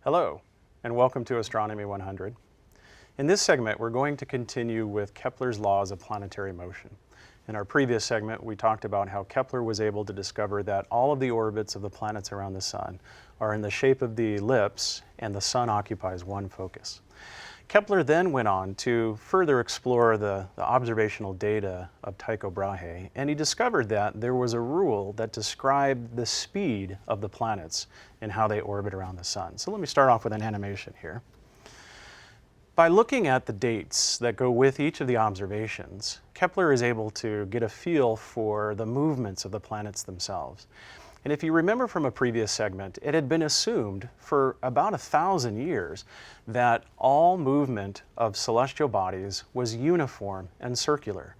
Hello, and welcome to Astronomy 100. In this segment, we're going to continue with Kepler's laws of planetary motion. In our previous segment, we talked about how Kepler was able to discover that all of the orbits of the planets around the Sun are in the shape of the ellipse, and the Sun occupies one focus. Kepler then went on to further explore the observational data of Tycho Brahe, and he discovered that there was a rule that described the speed of the planets and how they orbit around the Sun. So let me start off with an animation here. By looking at the dates that go with each of the observations, Kepler is able to get a feel for the movements of the planets themselves. And if you remember from a previous segment, it had been assumed for about 1,000 years that all movement of celestial bodies was uniform and circular.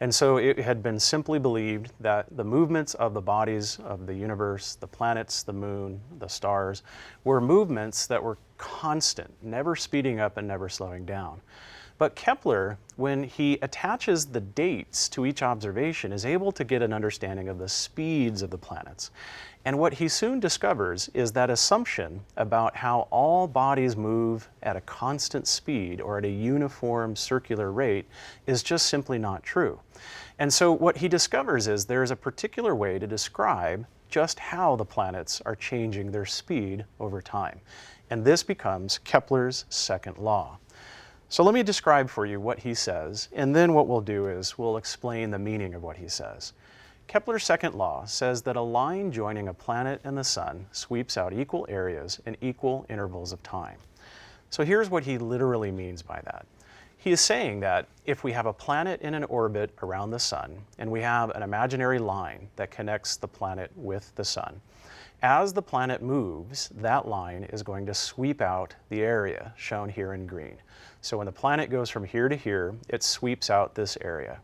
And so it had been simply believed that the movements of the bodies of the universe, the planets, the moon, the stars, were movements that were constant, never speeding up and never slowing down. But Kepler, when he attaches the dates to each observation, is able to get an understanding of the speeds of the planets. And what he soon discovers is that assumption about how all bodies move at a constant speed or at a uniform circular rate is just simply not true. And so what he discovers is there is a particular way to describe just how the planets are changing their speed over time. And this becomes Kepler's second law. So let me describe for you what he says, and then what we'll do is we'll explain the meaning of what he says. Kepler's second law says that a line joining a planet and the Sun sweeps out equal areas in equal intervals of time. So here's what he literally means by that. He is saying that if we have a planet in an orbit around the Sun, and we have an imaginary line that connects the planet with the Sun, as the planet moves, that line is going to sweep out the area shown here in green. So when the planet goes from here to here, it sweeps out this area.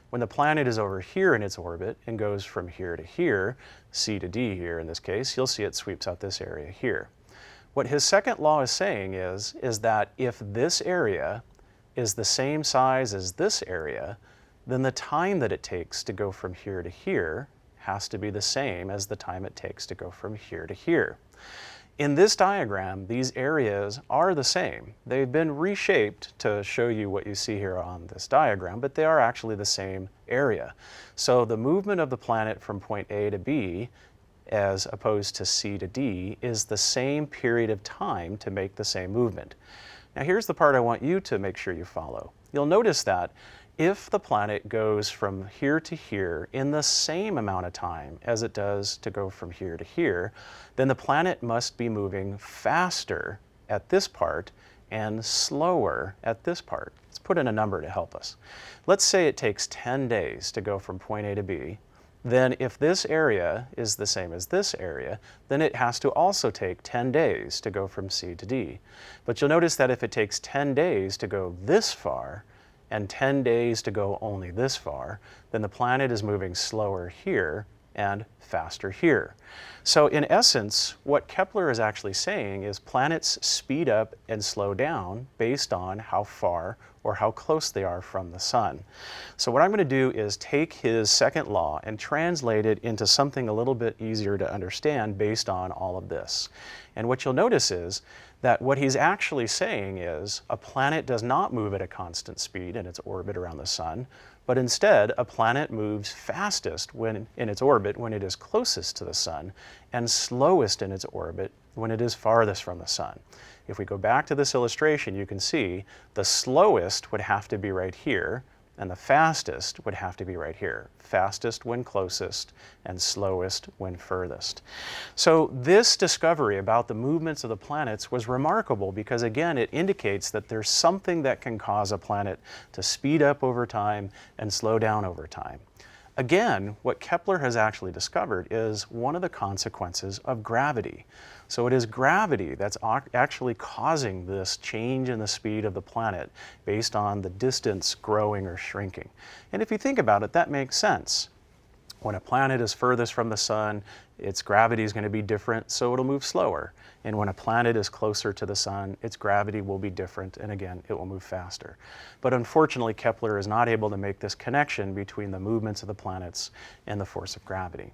When the planet is over here in its orbit and goes from here to here, C to D here in this case, you'll see it sweeps out this area here. What his second law is saying is that if this area is the same size as this area, then the time that it takes to go from here to here has to be the same as the time it takes to go from here to here. In this diagram, these areas are the same. They've been reshaped to show you what you see here on this diagram, but they are actually the same area. So the movement of the planet from point A to B, as opposed to C to D, is the same period of time to make the same movement. Now here's the part I want you to make sure you follow. You'll notice that if the planet goes from here to here in the same amount of time as it does to go from here to here, then the planet must be moving faster at this part and slower at this part. Let's put in a number to help us. Let's say it takes 10 days to go from point A to B. Then if this area is the same as this area, then it has to also take 10 days to go from C to D. But you'll notice that if it takes 10 days to go this far, and 10 days to go only this far, then the planet is moving slower here and faster here. So in essence, what Kepler is actually saying is planets speed up and slow down based on how far or how close they are from the Sun. So what I'm going to do is take his second law and translate it into something a little bit easier to understand based on all of this. And what you'll notice is that what he's actually saying is a planet does not move at a constant speed in its orbit around the Sun, but instead a planet moves fastest in its orbit when it is closest to the Sun, and slowest in its orbit when it is farthest from the Sun. If we go back to this illustration, you can see the slowest would have to be right here, and the fastest would have to be right here. Fastest when closest, and slowest when furthest. So this discovery about the movements of the planets was remarkable because, again, it indicates that there's something that can cause a planet to speed up over time and slow down over time. Again, what Kepler has actually discovered is one of the consequences of gravity. So it is gravity that's actually causing this change in the speed of the planet based on the distance growing or shrinking. And if you think about it, that makes sense. When a planet is furthest from the sun, its gravity is going to be different, so it'll move slower. And when a planet is closer to the sun, its gravity will be different, and again, it will move faster. But unfortunately, Kepler is not able to make this connection between the movements of the planets and the force of gravity.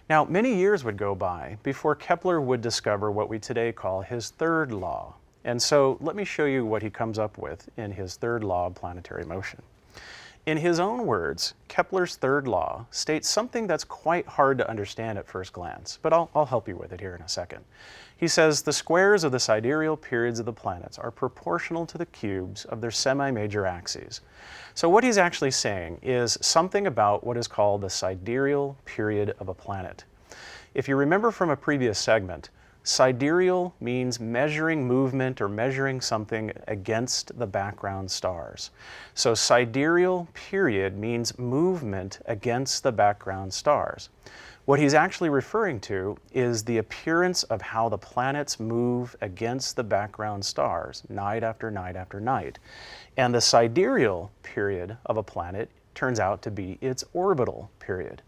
Now, many years would go by before Kepler would discover what we today call his third law. And so let me show you what he comes up with in his third law of planetary motion. In his own words, Kepler's third law states something that's quite hard to understand at first glance, but I'll help you with it here in a second. He says the squares of the sidereal periods of the planets are proportional to the cubes of their semi-major axes. So what he's actually saying is something about what is called the sidereal period of a planet. If you remember from a previous segment, sidereal means measuring movement or measuring something against the background stars. So sidereal period means movement against the background stars. What he's actually referring to is the appearance of how the planets move against the background stars night after night after night. And the sidereal period of a planet turns out to be its orbital period.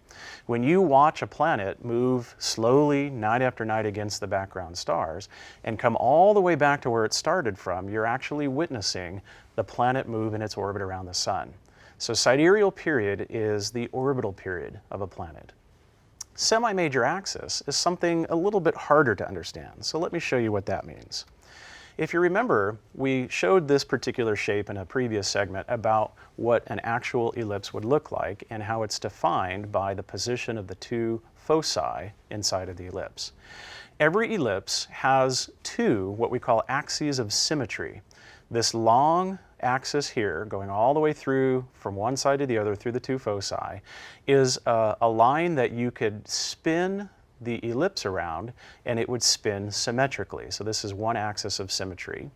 When you watch a planet move slowly night after night against the background stars and come all the way back to where it started from, you're actually witnessing the planet move in its orbit around the sun. So sidereal period is the orbital period of a planet. Semi-major axis is something a little bit harder to understand, so let me show you what that means. If you remember, we showed this particular shape in a previous segment about what an actual ellipse would look like and how it's defined by the position of the two foci inside of the ellipse. Every ellipse has two what we call axes of symmetry. This long axis here, going all the way through from one side to the other through the two foci, is a line that you could spin the ellipse around and it would spin symmetrically. So this is one axis of symmetry.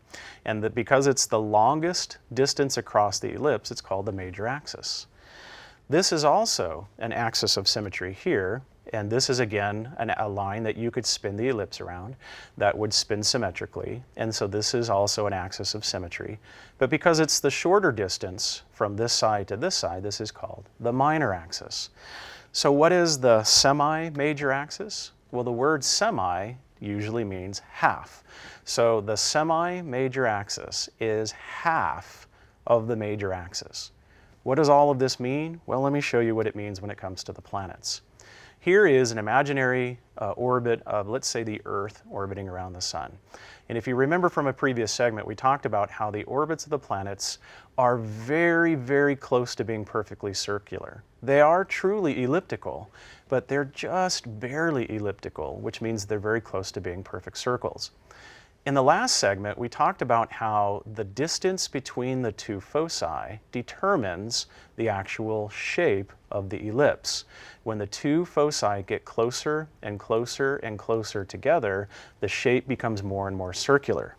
And because it's the longest distance across the ellipse, it's called the major axis. This is also an axis of symmetry here, and this is again a line that you could spin the ellipse around that would spin symmetrically, and so this is also an axis of symmetry. But because it's the shorter distance from this side to this side, this is called the minor axis. So what is the semi-major axis? Well, the word semi usually means half. So the semi-major axis is half of the major axis. What does all of this mean? Well, let me show you what it means when it comes to the planets. Here is an imaginary orbit of, let's say, the Earth orbiting around the sun. And if you remember from a previous segment, we talked about how the orbits of the planets are very, very close to being perfectly circular. They are truly elliptical, but they're just barely elliptical, which means they're very close to being perfect circles. In the last segment, we talked about how the distance between the two foci determines the actual shape of the ellipse. When the two foci get closer and closer and closer together, the shape becomes more and more circular.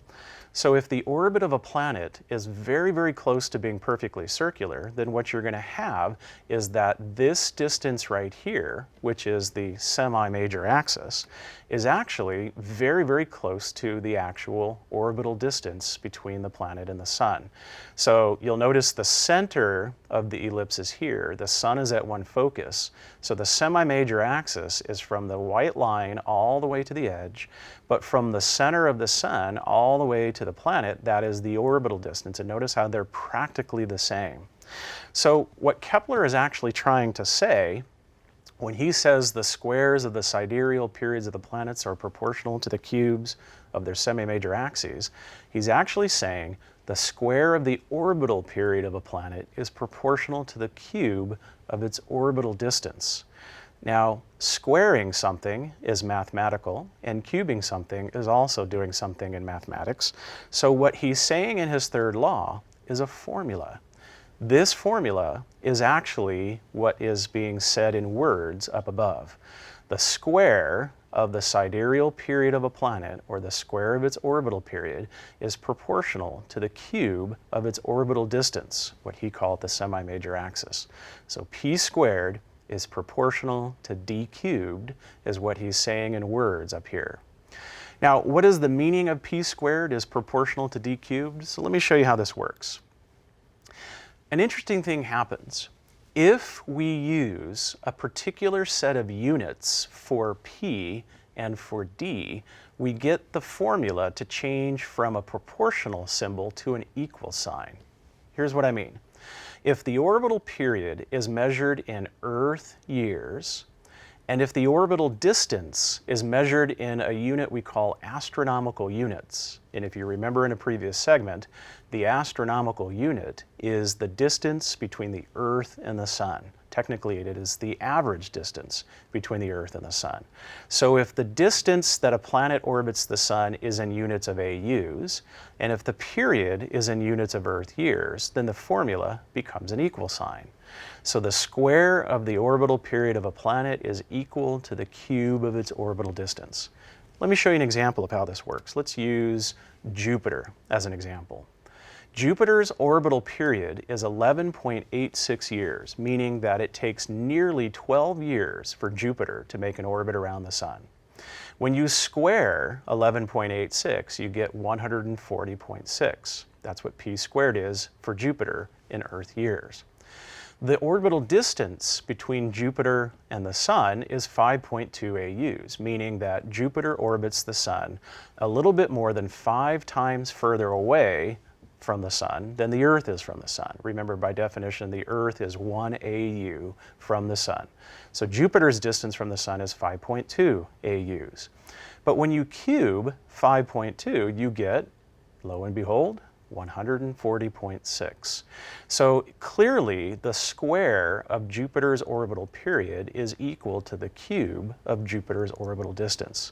So if the orbit of a planet is very, very close to being perfectly circular, then what you're going to have is that this distance right here, which is the semi-major axis, is actually very, very close to the actual orbital distance between the planet and the sun. So you'll notice the center of the ellipse is here. The sun is at one focus. So the semi-major axis is from the white line all the way to the edge, but from the center of the sun all the way to the planet, that is the orbital distance. And notice how they're practically the same. So what Kepler is actually trying to say when he says the squares of the sidereal periods of the planets are proportional to the cubes of their semi-major axes, he's actually saying the square of the orbital period of a planet is proportional to the cube of its orbital distance. Now, squaring something is mathematical, and cubing something is also doing something in mathematics. So what he's saying in his third law is a formula. This formula is actually what is being said in words up above. The square of the sidereal period of a planet, or the square of its orbital period, is proportional to the cube of its orbital distance, what he called the semi-major axis. So p squared is proportional to d cubed, is what he's saying in words up here. Now, what is the meaning of p squared is proportional to d cubed? So let me show you how this works. An interesting thing happens. If we use a particular set of units for p and for d, we get the formula to change from a proportional symbol to an equal sign. Here's what I mean. If the orbital period is measured in Earth years, and if the orbital distance is measured in a unit we call astronomical units, and if you remember in a previous segment, the astronomical unit is the distance between the Earth and the Sun. Technically, it is the average distance between the Earth and the Sun. So if the distance that a planet orbits the Sun is in units of AUs, and if the period is in units of Earth years, then the formula becomes an equal sign. So the square of the orbital period of a planet is equal to the cube of its orbital distance. Let me show you an example of how this works. Let's use Jupiter as an example. Jupiter's orbital period is 11.86 years, meaning that it takes nearly 12 years for Jupiter to make an orbit around the Sun. When you square 11.86, you get 140.6. That's what p squared is for Jupiter in Earth years. The orbital distance between Jupiter and the Sun is 5.2 AUs, meaning that Jupiter orbits the Sun a little bit more than 5 times further away from the Sun than the Earth is from the Sun. Remember, by definition, the Earth is 1 AU from the Sun. So Jupiter's distance from the Sun is 5.2 AUs. But when you cube 5.2, you get, lo and behold, 140.6. So clearly, the square of Jupiter's orbital period is equal to the cube of Jupiter's orbital distance.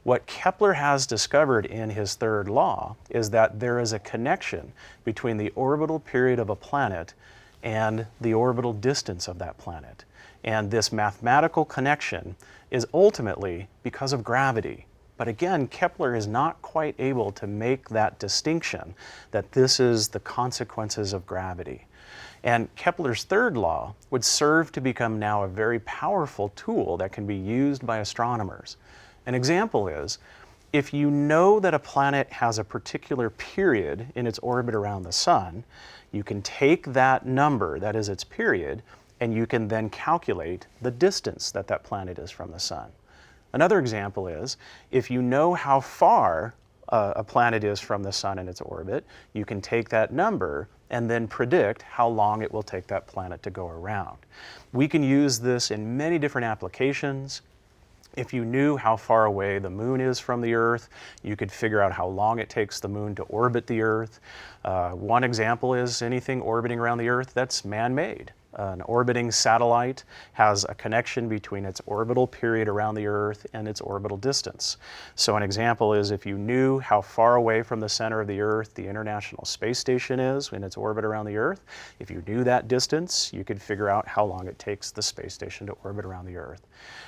What Kepler has discovered in his third law is that there is a connection between the orbital period of a planet and the orbital distance of that planet. And this mathematical connection is ultimately because of gravity. But again, Kepler is not quite able to make that distinction that this is the consequences of gravity. And Kepler's third law would serve to become now a very powerful tool that can be used by astronomers. An example is, if you know that a planet has a particular period in its orbit around the Sun, you can take that number, that is its period, and you can then calculate the distance that that planet is from the Sun. Another example is, if you know how far a planet is from the Sun in its orbit, you can take that number and then predict how long it will take that planet to go around. We can use this in many different applications. If you knew how far away the Moon is from the Earth, you could figure out how long it takes the Moon to orbit the Earth. One example is anything orbiting around the Earth that's man-made. An orbiting satellite has a connection between its orbital period around the Earth and its orbital distance. So an example is if you knew how far away from the center of the Earth the International Space Station is in its orbit around the Earth, if you knew that distance, you could figure out how long it takes the space station to orbit around the Earth.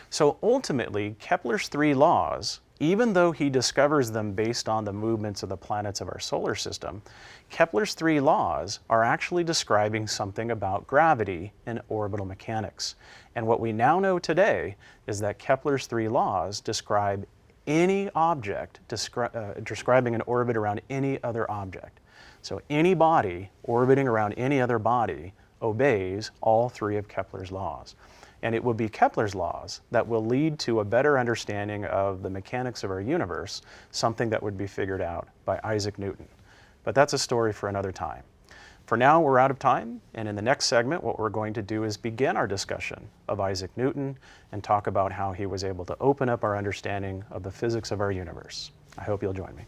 So ultimately, Kepler's 3 laws, even though he discovers them based on the movements of the planets of our solar system, Kepler's 3 laws are actually describing something about gravity and orbital mechanics. And what we now know today is that Kepler's 3 laws describe any object describing an orbit around any other object. So any body orbiting around any other body obeys all 3 of Kepler's laws. And it will be Kepler's laws that will lead to a better understanding of the mechanics of our universe, something that would be figured out by Isaac Newton. But that's a story for another time. For now, we're out of time, and in the next segment, what we're going to do is begin our discussion of Isaac Newton and talk about how he was able to open up our understanding of the physics of our universe. I hope you'll join me.